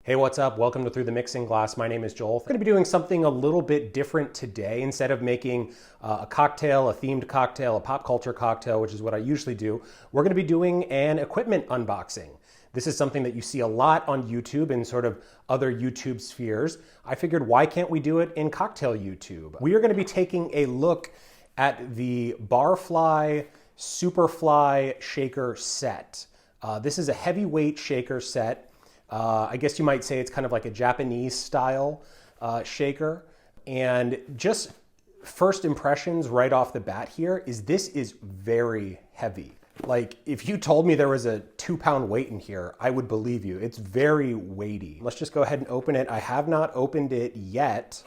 Hey, what's up? Welcome to Through the Mixing Glass. My name is Joel. I'm going to be doing something a little bit different today. Instead of making a cocktail, a themed cocktail, a pop culture cocktail, which is what I usually do, we're going to be doing an equipment unboxing. This is something that you see a lot on YouTube and sort of other YouTube spheres. I figured, why can't we do it in cocktail YouTube? We are going to be taking a look at the Barfly Superfly shaker set. This is a heavyweight shaker set. I guess you might say it's kind of like a Japanese style shaker. And just first impressions right off the bat here is this is very heavy. Like if you told me there was a 2-pound weight in here, I would believe you. It's very weighty. Let's just go ahead and open it. I have not opened it yet.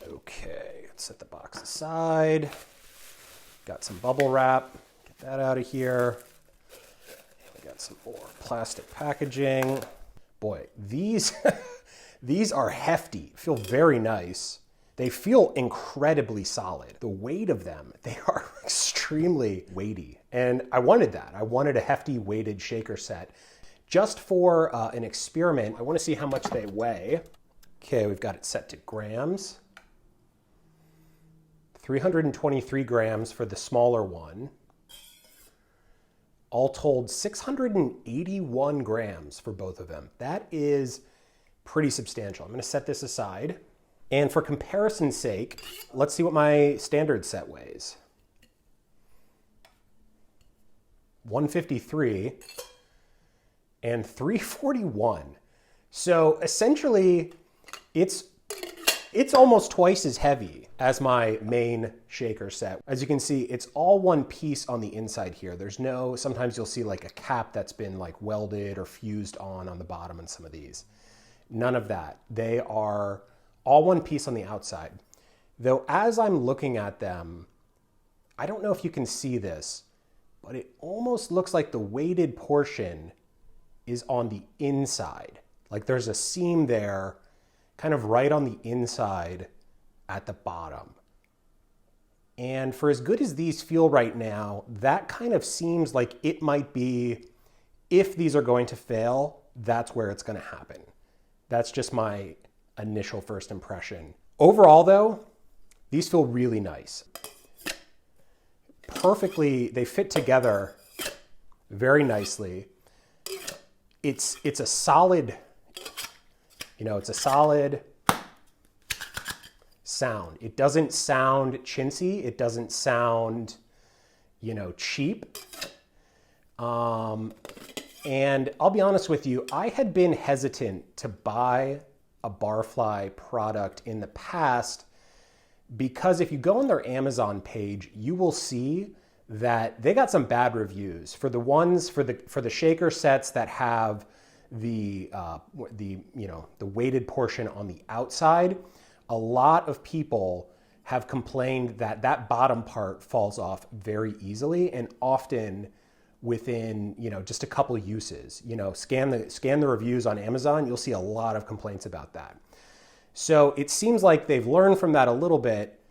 Okay, let's set the box aside. Got some bubble wrap. Get that out of here. Got some more plastic packaging. Boy, these these are hefty. Feel very nice. They feel incredibly solid. The weight of them, they are extremely weighty. And I wanted that. I wanted a hefty weighted shaker set. Just for an experiment, I want to see how much they weigh. Okay, we've got it set to grams. 323 grams for the smaller one. All told, 681 grams for both of them. That is pretty substantial. I'm going to set this aside. And for comparison's sake, let's see what my standard set weighs. 153 and 341. So essentially, it's almost twice as heavy as my main shaker set. As you can see, it's all one piece on the inside here. There's no, sometimes you'll see like a cap that's been like welded or fused on the bottom in some of these. None of that. They are all one piece on the outside. Though as I'm looking at them, I don't know if you can see this, but it almost looks like the weighted portion is on the inside. Like there's a seam there, kind of right on the inside at the bottom. And for as good as these feel right now, that kind of seems like it might be, if these are going to fail, that's where it's going to happen. That's just my initial first impression. Overall though, these feel really nice. Perfectly, they fit together very nicely. It's a solid, it's a solid sound. It doesn't sound chintzy. It doesn't sound, cheap. And I'll be honest with you, I had been hesitant to buy a Barfly product in the past because if you go on their Amazon page, you will see that they got some bad reviews for the ones for the shaker sets that have the weighted portion on the outside. A lot of people have complained that that bottom part falls off very easily and often within, just a couple uses. Scan the reviews on Amazon, you'll see a lot of complaints about that. So it seems like they've learned from that a little bit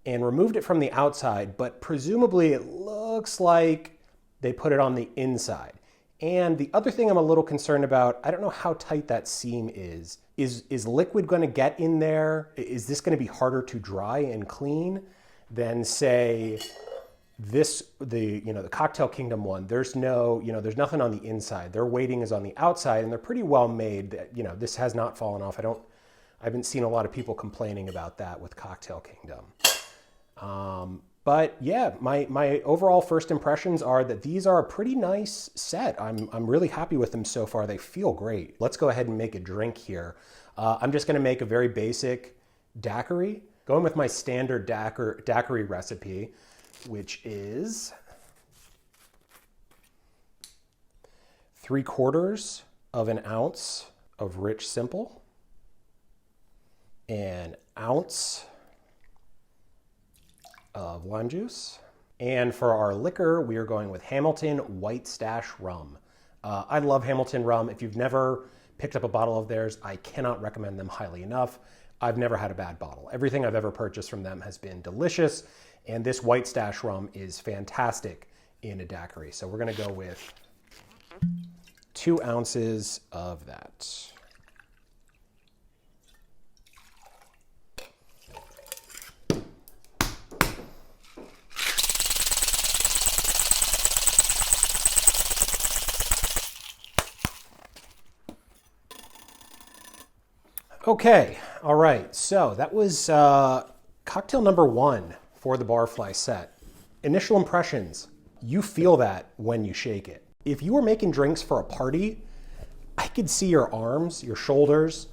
and removed it from the outside, but presumably it looks like they put it on the inside. And the other thing I'm a little concerned about, I don't know how tight that seam is. Is liquid going to get in there? Is this going to be harder to dry and clean than say the Cocktail Kingdom one? There's there's nothing on the inside. Their weighting is on the outside and they're pretty well made. This has not fallen off. I haven't seen a lot of people complaining about that with Cocktail Kingdom. But yeah, my overall first impressions are that these are a pretty nice set. I'm really happy with them so far. They feel great. Let's go ahead and make a drink here. I'm just going to make a very basic daiquiri. Going with my standard daiquiri recipe, which is 3/4 of an ounce of rich simple, an ounce of lime juice. And for our liquor, we are going with Hamilton White Stash Rum. I love Hamilton rum. If you've never picked up a bottle of theirs, I cannot recommend them highly enough. I've never had a bad bottle. Everything I've ever purchased from them has been delicious, and this White Stash rum is fantastic in a daiquiri. So we're gonna go with 2 ounces of that. Okay, all right, so that was cocktail number 1 for the Barfly set. Initial impressions, you feel that when you shake it. If you were making drinks for a party, I could see your arms, your shoulders,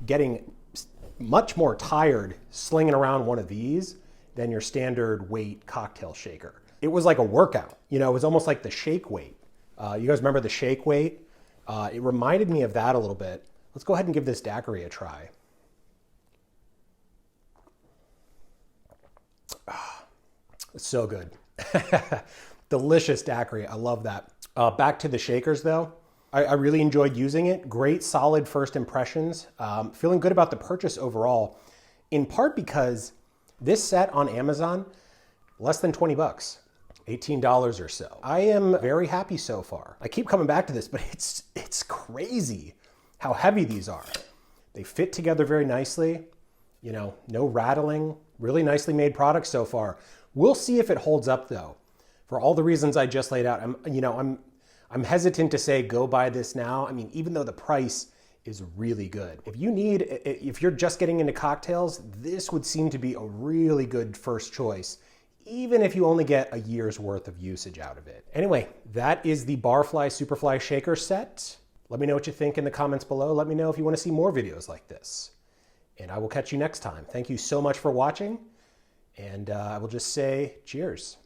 getting much more tired slinging around one of these than your standard weight cocktail shaker. It was like a workout, you know, it was almost like the shake weight. You guys remember the shake weight? It reminded me of that a little bit. Let's go ahead and give this daiquiri a try. It's so good. Delicious daiquiri. I love that. Back to the shakers though. I really enjoyed using it. Great solid first impressions. Feeling good about the purchase overall, in part because this set on Amazon, less than 20 bucks, $18 or so. I am very happy so far. I keep coming back to this, but it's crazy how heavy these are. They fit together very nicely. You know, no rattling, really nicely made product so far. We'll see if it holds up though. For all the reasons I just laid out, I'm hesitant to say go buy this now. I mean, even though the price is really good. If you're just getting into cocktails, this would seem to be a really good first choice, even if you only get a year's worth of usage out of it. Anyway, that is the Barfly Superfly shaker set. Let me know what you think in the comments below. Let me know if you want to see more videos like this. And I will catch you next time. Thank you so much for watching. And I will just say cheers.